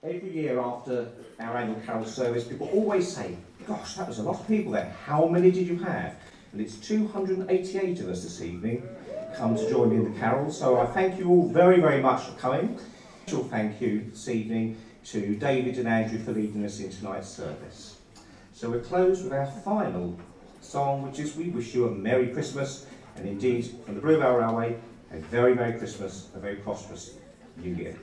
Every year after our annual carol service, people always say, gosh, that was a lot of people there. How many did you have? And it's 288 of us this evening come to join me in the carol. So I thank you all very, very much for coming. A special thank you this evening to David and Andrew for leading us in tonight's service. So we'll close with our final song, which is We Wish You a Merry Christmas, and indeed, from the Bluebell Railway, a very Merry Christmas, a very prosperous New Year.